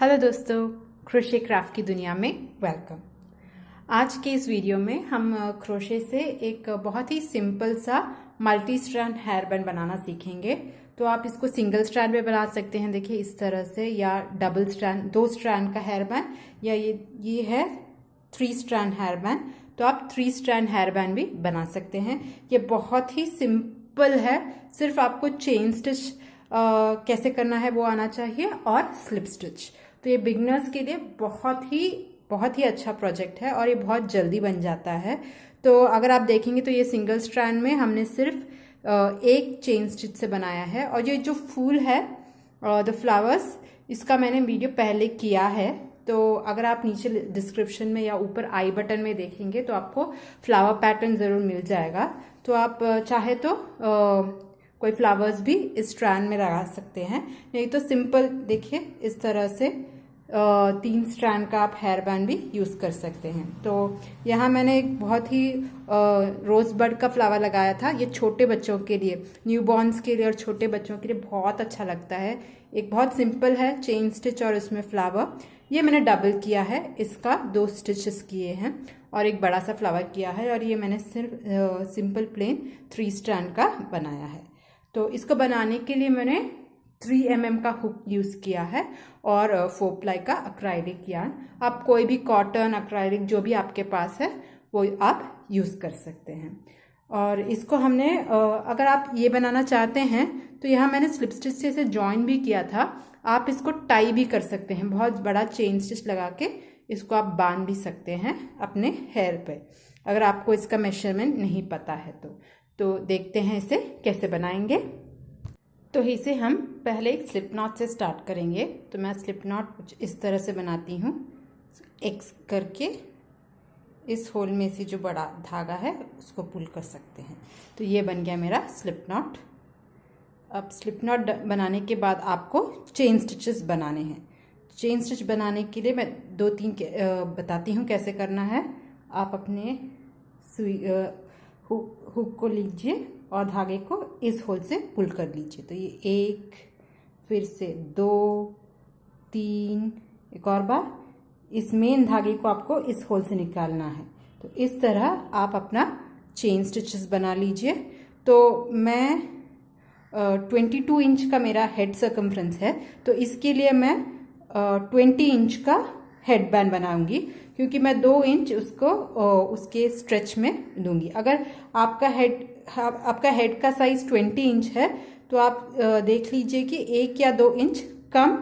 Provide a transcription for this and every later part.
Hello दोस्तों, crochet craft की दुनिया में वेलकम। आज के इस वीडियो में हम क्रोशे से एक बहुत ही सिंपल सा मल्टी स्ट्रैंड हेयर बैंड बनाना सीखेंगे। तो आप इसको सिंगल स्ट्रैंड में बना सकते हैं, देखिए इस तरह से, या डबल स्ट्रैंड 2 स्ट्रैंड का हेयर बैंड, या ये है 3 स्ट्रैंड हेयर बैंड। तो आप 3 स्ट्रैंड हेयर बैंड भी बना सकते हैं। ये बहुत ही सिंपल है, सिर्फ आपको चेन स्टिच कैसे करना है वो आना चाहिए और स्लिप स्टिच। तो ये बिगनर्स के लिए बहुत ही अच्छा प्रोजेक्ट है और ये बहुत जल्दी बन जाता है। तो अगर आप देखेंगे तो ये सिंगल स्ट्रैंड में हमने सिर्फ एक चेन स्टिच से बनाया है। और ये जो फूल है द फ्लावर्स, इसका मैंने वीडियो पहले किया है। तो अगर आप नीचे डिस्क्रिप्शन में या ऊपर आई बटन में देखेंगे तो आपको फ्लावर पैटर्न ज़रूर मिल जाएगा। तो आप चाहे तो कोई फ्लावर्स भी इस स्ट्रैंड में लगा सकते हैं, नहीं तो सिंपल देखिए इस तरह से 3 स्ट्रैंड का आप हेयर बैंड भी यूज़ कर सकते हैं। तो यहाँ मैंने एक बहुत ही रोज बड का फ्लावर लगाया था। ये छोटे बच्चों के लिए, न्यूबॉर्न्स के लिए और छोटे बच्चों के लिए बहुत अच्छा लगता है। एक बहुत सिंपल है, चेन स्टिच और इसमें फ्लावर। ये मैंने डबल किया है, इसका 2 स्टिचेस किए हैं और एक बड़ा सा फ्लावर किया है। और ये मैंने सिर्फ सिंपल प्लेन 3 स्ट्रैंड का बनाया है। तो इसको बनाने के लिए मैंने 3 mm का हुक यूज़ किया है और 4 प्लाई का अक्राइलिक यार्न। आप कोई भी कॉटन, अक्राइलिक जो भी आपके पास है वो आप यूज़ कर सकते हैं। और इसको हमने अगर आप ये बनाना चाहते हैं तो यहाँ मैंने स्लिप स्टिच से इसे जॉइन भी किया था। आप इसको टाई भी कर सकते हैं, बहुत बड़ा चेन स्टिच लगा के इसको आप बांध भी सकते हैं अपने हेयर पे, अगर आपको इसका मेजरमेंट नहीं पता है तो देखते हैं इसे कैसे बनाएंगे। तो इसे हम पहले एक स्लिप नॉट से स्टार्ट करेंगे। तो मैं स्लिप नॉट कुछ इस तरह से बनाती हूँ, एक्स करके इस होल में से जो बड़ा धागा है उसको पुल कर सकते हैं। तो ये बन गया मेरा स्लिप नॉट। अब स्लिप नॉट बनाने के बाद आपको चेन स्टिचेस बनाने हैं। चेन स्टिच बनाने के लिए मैं 2-3 बताती हूँ कैसे करना है। आप अपने सुई हुक को लीजिए और धागे को इस होल से पुल कर लीजिए। तो ये 1, फिर से 2, 3, एक और बार इस मेन धागे को आपको इस होल से निकालना है। तो इस तरह आप अपना चेन स्टिचेस बना लीजिए। तो मैं 22 इंच का मेरा हेड सर्कमफ्रेंस है, तो इसके लिए मैं 20 इंच का हेड बैंड बनाऊंगी, क्योंकि मैं 2 इंच उसको उसके स्ट्रेच में दूंगी। अगर आपका हेड का साइज 20 इंच है तो आप देख लीजिए कि 1 या 2 इंच कम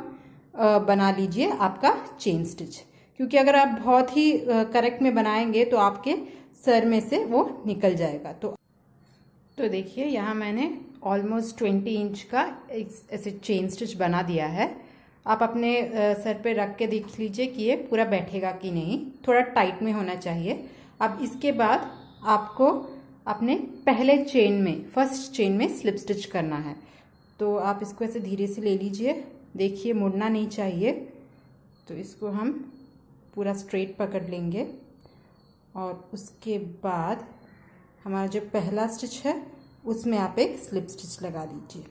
बना लीजिए आपका चेन स्टिच, क्योंकि अगर आप बहुत ही करेक्ट में बनाएंगे तो आपके सर में से वो निकल जाएगा। तो देखिए यहाँ मैंने ऑलमोस्ट 20 इंच का ऐसे चेन स्टिच बना दिया है। आप अपने सर पे रख के देख लीजिए कि ये पूरा बैठेगा कि नहीं, थोड़ा टाइट में होना चाहिए। अब इसके बाद आपको अपने पहले चेन में, फर्स्ट चेन में स्लिप स्टिच करना है। तो आप इसको ऐसे धीरे से ले लीजिए, देखिए मुड़ना नहीं चाहिए। तो इसको हम पूरा स्ट्रेट पकड़ लेंगे और उसके बाद हमारा जो पहला स्टिच है उसमें आप एक स्लिप स्टिच लगा दीजिए।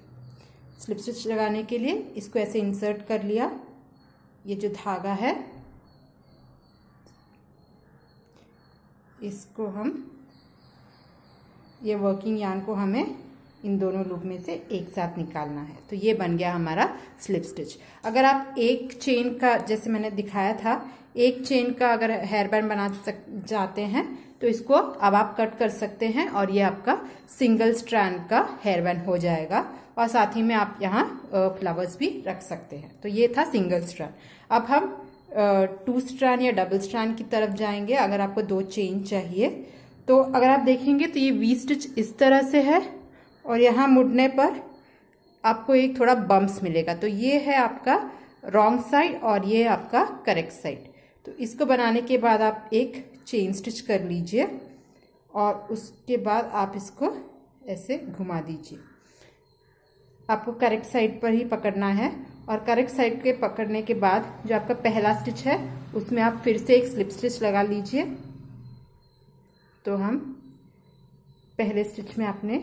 स्लिप स्टिच लगाने के लिए इसको ऐसे इंसर्ट कर लिया। ये जो धागा है इसको हम, ये वर्किंग यार्न को हमें इन दोनों लूप में से एक साथ निकालना है। तो ये बन गया हमारा स्लिप स्टिच। अगर आप एक चेन का, जैसे मैंने दिखाया था, एक चेन का अगर हेयर बैंड बना चाहते हैं तो इसको अब आप कट कर सकते हैं और ये आपका सिंगल स्ट्रैंड का हेयर बैंड हो जाएगा। और साथ ही में आप यहाँ फ्लावर्स भी रख सकते हैं। तो ये था सिंगल स्ट्रैंड। अब हम 2 स्ट्रैंड या डबल स्ट्रैंड की तरफ जाएंगे। अगर आपको 2 चेन चाहिए तो अगर आप देखेंगे तो ये वी स्टिच इस तरह से है और यहाँ मुड़ने पर आपको एक थोड़ा बम्प्स मिलेगा। तो ये है आपका रॉन्ग साइड और ये आपका करेक्ट साइड। तो इसको बनाने के बाद आप एक चेन स्टिच कर लीजिए और उसके बाद आप इसको ऐसे घुमा दीजिए। आपको करेक्ट साइड पर ही पकड़ना है और करेक्ट साइड के पकड़ने के बाद जो आपका पहला स्टिच है उसमें आप फिर से एक स्लिप स्टिच लगा लीजिए। तो हम पहले स्टिच में अपने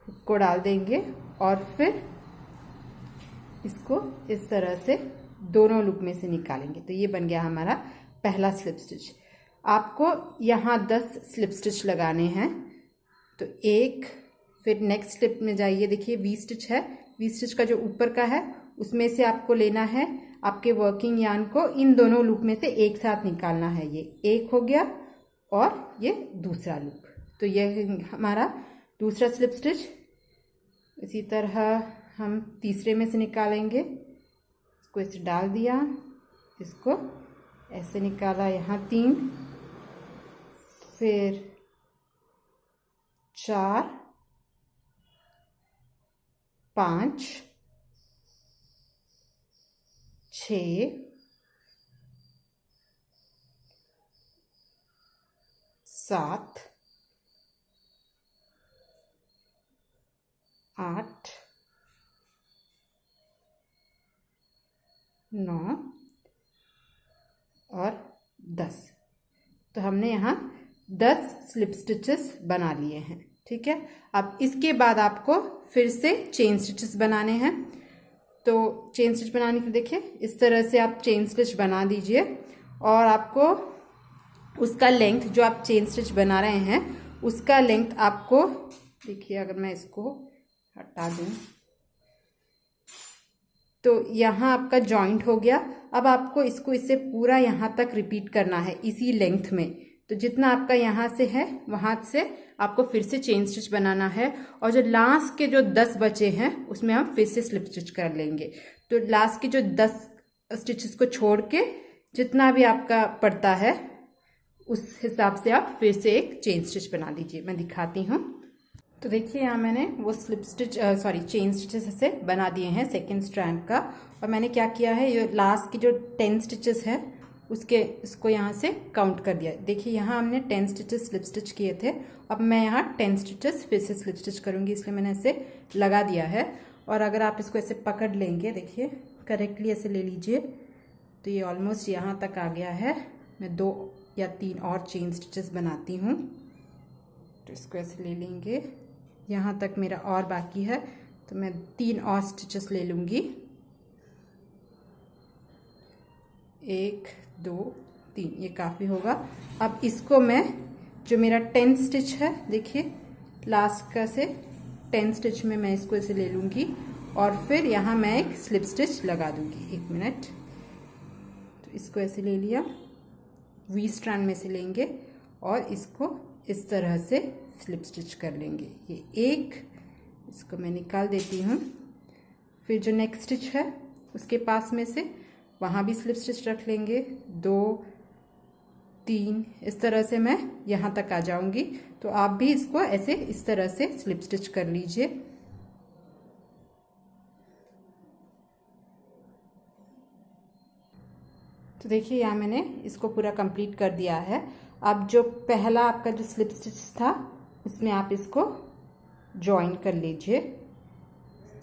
हुक को डाल देंगे और फिर इसको इस तरह से दोनों लूप में से निकालेंगे। तो ये बन गया हमारा पहला स्लिप स्टिच। आपको यहाँ 10 स्लिप स्टिच लगाने हैं। तो एक, फिर नेक्स्ट स्लिप में जाइए, देखिए वी स्टिच है, वी स्टिच का जो ऊपर का है उसमें से आपको लेना है आपके वर्किंग यार्न को, इन दोनों लूप में से एक साथ निकालना है। ये एक हो गया और ये दूसरा लूप। तो यह हमारा दूसरा स्लिप स्टिच। इसी तरह हम तीसरे में से निकालेंगे। इसको ऐसे डाल दिया, इसको ऐसे निकाला, यहाँ 3, फिर 4, 5, 6, 7, 8, 9 और 10। तो हमने यहाँ 10 स्लिप स्टिचेस बना लिए हैं। ठीक है, अब इसके बाद आपको फिर से चेन स्टिचेस बनाने हैं। तो चेन स्टिच बनाने के लिए देखिए इस तरह से आप चेन स्टिच बना दीजिए और आपको उसका लेंथ, जो आप चेन स्टिच बना रहे हैं उसका लेंथ आपको, देखिए अगर मैं इसको हटा दूं तो यहाँ आपका जॉइंट हो गया। अब आपको इसको इससे पूरा यहाँ तक रिपीट करना है इसी लेंथ में। तो जितना आपका यहाँ से है वहाँ से आपको फिर से चेन स्टिच बनाना है और जो लास्ट के जो 10 बचे हैं उसमें हम फिर से स्लिप स्टिच कर लेंगे। तो लास्ट के जो 10 स्टिचेस को छोड़ के जितना भी आपका पड़ता है उस हिसाब से आप फिर से एक चेन स्टिच बना लीजिए। मैं दिखाती हूँ। तो देखिए यहाँ मैंने वो स्लिप स्टिच चेन स्टिचेस ऐसे बना दिए हैं सेकेंड स्ट्रैंड का। और मैंने क्या किया है, ये लास्ट की जो 10 स्टिचेस है इसको यहाँ से काउंट कर दिया। देखिए यहाँ हमने 10 स्टिचेस स्लिप स्टिच किए थे। अब मैं यहाँ 10 स्टिचेस फिर से स्लिप स्टिच करूँगी, इसलिए मैंने ऐसे लगा दिया है। और अगर आप इसको ऐसे पकड़ लेंगे, देखिए करेक्टली ऐसे ले लीजिए, तो ये ऑलमोस्ट यहाँ तक आ गया है। मैं 2 या 3 और चेन स्टिचेस बनाती हूँ। तो इसको ऐसे ले लेंगे, यहाँ तक मेरा और बाकी है, तो मैं 3 और स्टिचेस ले लूँगी। 1 2 3, ये काफ़ी होगा। अब इसको मैं, जो मेरा 10 स्टिच है, देखिए लास्ट का से 10 स्टिच में मैं इसको ऐसे ले लूँगी और फिर यहाँ मैं एक स्लिप स्टिच लगा दूँगी। 1 मिनट, तो इसको ऐसे ले लिया, वी स्ट्रैंड में से लेंगे और इसको इस तरह से स्लिप स्टिच कर लेंगे। ये एक, इसको मैं निकाल देती हूँ। फिर जो नेक्स्ट स्टिच है उसके पास में से वहाँ भी स्लिप स्टिच रख लेंगे। 2 3, इस तरह से मैं यहाँ तक आ जाऊँगी। तो आप भी इसको ऐसे इस तरह से स्लिप स्टिच कर लीजिए। तो देखिए यहाँ मैंने इसको पूरा कंप्लीट कर दिया है। अब जो पहला आपका जो स्लिप स्टिच था इसमें आप इसको जॉइन कर लीजिए।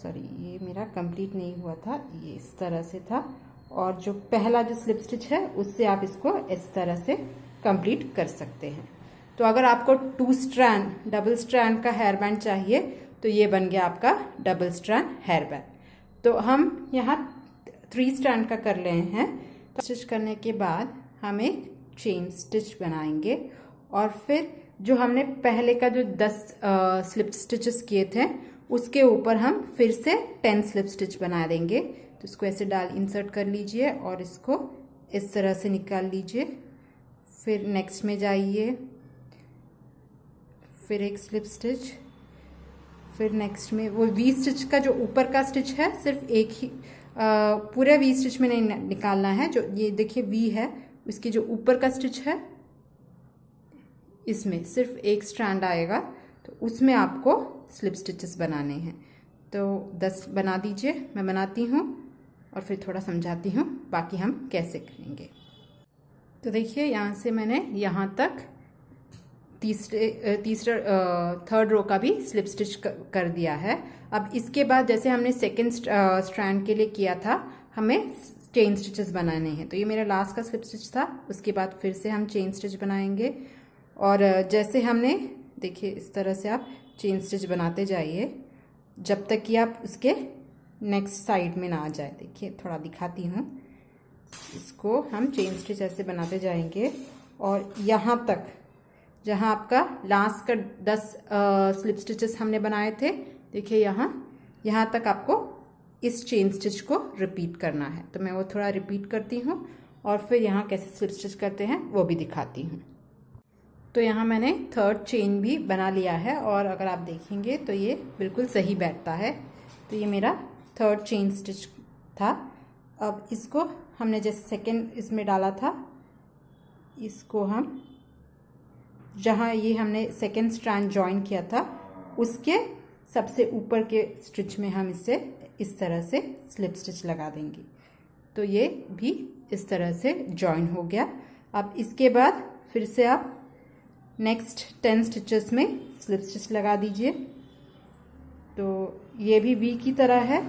सॉरी, ये मेरा कंप्लीट नहीं हुआ था, ये इस तरह से था। और जो पहला जो स्लिप स्टिच है उससे आप इसको इस तरह से कंप्लीट कर सकते हैं। तो अगर आपको 2 स्ट्रैंड डबल स्ट्रैंड का हेयर बैंड चाहिए तो ये बन गया आपका डबल स्ट्रैंड हेयर बैंड। तो हम यहाँ 3 स्ट्रैंड का कर रहे हैं। तो स्टिच करने के बाद हम एक चेन स्टिच बनाएंगे और फिर जो हमने पहले का जो 10 स्लिप स्टिचेस किए थे उसके ऊपर हम फिर से 10 स्लिप स्टिच बना देंगे। तो इसको ऐसे इंसर्ट कर लीजिए और इसको इस तरह से निकाल लीजिए। फिर नेक्स्ट में जाइए, फिर एक स्लिप स्टिच, फिर नेक्स्ट में वो वी स्टिच का जो ऊपर का स्टिच है सिर्फ एक ही, पूरे वी स्टिच में नहीं निकालना है। जो ये देखिए वी है, इसकी जो ऊपर का स्टिच है इसमें सिर्फ एक स्ट्रैंड आएगा, तो उसमें आपको स्लिप स्टिचेस बनाने हैं। तो 10 बना दीजिए, मैं बनाती हूँ और फिर थोड़ा समझाती हूँ बाकी हम कैसे करेंगे। तो देखिए यहाँ से मैंने यहाँ तक थर्ड रो का भी स्लिप स्टिच कर दिया है। अब इसके बाद जैसे हमने सेकेंड स्ट्रैंड के लिए किया था, हमें चेन स्टिचेस बनाने हैं। तो ये मेरा लास्ट का स्लिप स्टिच था, उसके बाद फिर से हम चेन स्टिच बनाएंगे। और जैसे हमने, देखिए इस तरह से आप चेन स्टिच बनाते जाइए जब तक कि आप उसके नेक्स्ट साइड में ना आ जाए। देखिए थोड़ा दिखाती हूँ, इसको हम चेन स्टिच ऐसे बनाते जाएंगे और यहाँ तक जहाँ आपका लास्ट का 10 स्लिप स्टिचेस हमने बनाए थे, देखिए यहाँ तक आपको इस चेन स्टिच को रिपीट करना है। तो मैं वो थोड़ा रिपीट करती हूँ और फिर यहाँ कैसे स्लिप स्टिच करते हैं वो भी दिखाती हूँ। तो यहाँ मैंने थर्ड चेन भी बना लिया है और अगर आप देखेंगे तो ये बिल्कुल सही बैठता है। तो ये मेरा थर्ड चेन स्टिच था। अब इसको हमने जैसे सेकेंड इसमें डाला था, इसको हम जहाँ ये हमने सेकेंड स्ट्रैंड जॉइन किया था उसके सबसे ऊपर के स्टिच में हम इसे इस तरह से स्लिप स्टिच लगा देंगे। तो ये भी इस तरह से जॉइन हो गया। अब इसके बाद फिर से आप नेक्स्ट 10 स्टिचेस में स्लिप स्टिच लगा दीजिए। तो ये भी वी की तरह है,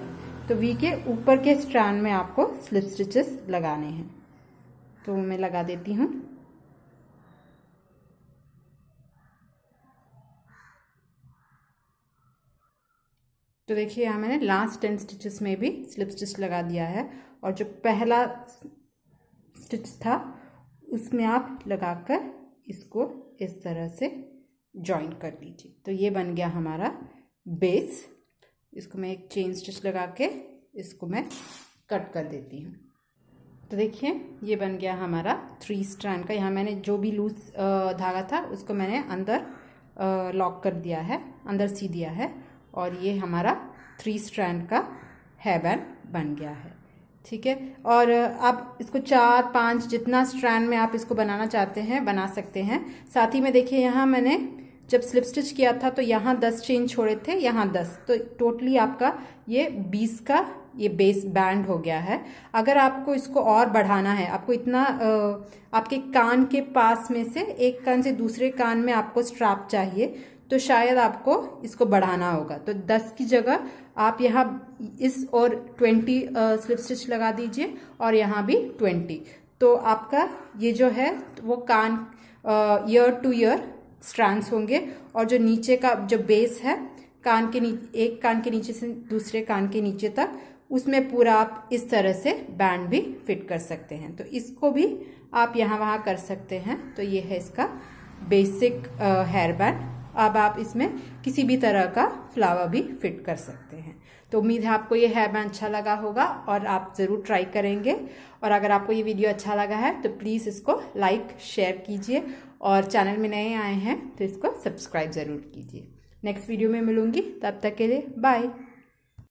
तो वी के ऊपर के स्ट्रैंड में आपको स्लिप स्टिचेस लगाने हैं। तो मैं लगा देती हूँ। तो देखिए यहाँ मैंने लास्ट 10 स्टिचेस में भी स्लिप स्टिच लगा दिया है और जो पहला स्टिच था उसमें आप लगाकर इसको इस तरह से जॉइन कर लीजिए। तो ये बन गया हमारा बेस। इसको मैं एक चेन स्टिच लगा के इसको मैं कट कर देती हूँ। तो देखिए ये बन गया हमारा 3 स्ट्रैंड का। यहाँ मैंने जो भी लूज धागा था उसको मैंने अंदर लॉक कर दिया है, अंदर सी दिया है और ये हमारा 3 स्ट्रैंड का हेयर बैंड बन गया है। ठीक है, और आप इसको 4-5 जितना स्ट्रैंड में आप इसको बनाना चाहते हैं बना सकते हैं। साथ ही में देखिए यहाँ मैंने जब स्लिप स्टिच किया था तो यहाँ 10 चेन छोड़े थे, यहाँ 10, तो टोटली आपका ये 20 का ये बेस बैंड हो गया है। अगर आपको इसको और बढ़ाना है, आपको इतना आपके कान के पास में से एक कान से दूसरे कान में आपको स्ट्रैप चाहिए तो शायद आपको इसको बढ़ाना होगा। तो 10 की जगह आप यहाँ इस और 20 स्लिप स्टिच लगा दीजिए और यहाँ भी 20। तो आपका ये जो है वो कान ईयर टू ईयर स्ट्रैंड्स होंगे और जो नीचे का जो बेस है कान के नीचे, एक कान के नीचे से दूसरे कान के नीचे तक, उसमें पूरा आप इस तरह से बैंड भी फिट कर सकते हैं। तो इसको भी आप यहाँ वहाँ कर सकते हैं। तो ये है इसका बेसिक हेयर बैंड। अब आप इसमें किसी भी तरह का फ्लावर भी फिट कर सकते हैं। तो उम्मीद है आपको ये हेयर बैंड अच्छा लगा होगा और आप ज़रूर ट्राई करेंगे। और अगर आपको ये वीडियो अच्छा लगा है तो प्लीज़ इसको लाइक शेयर कीजिए और चैनल में नए आए हैं तो इसको सब्सक्राइब ज़रूर कीजिए। नेक्स्ट वीडियो में मिलूंगी, तब तक के लिए बाय।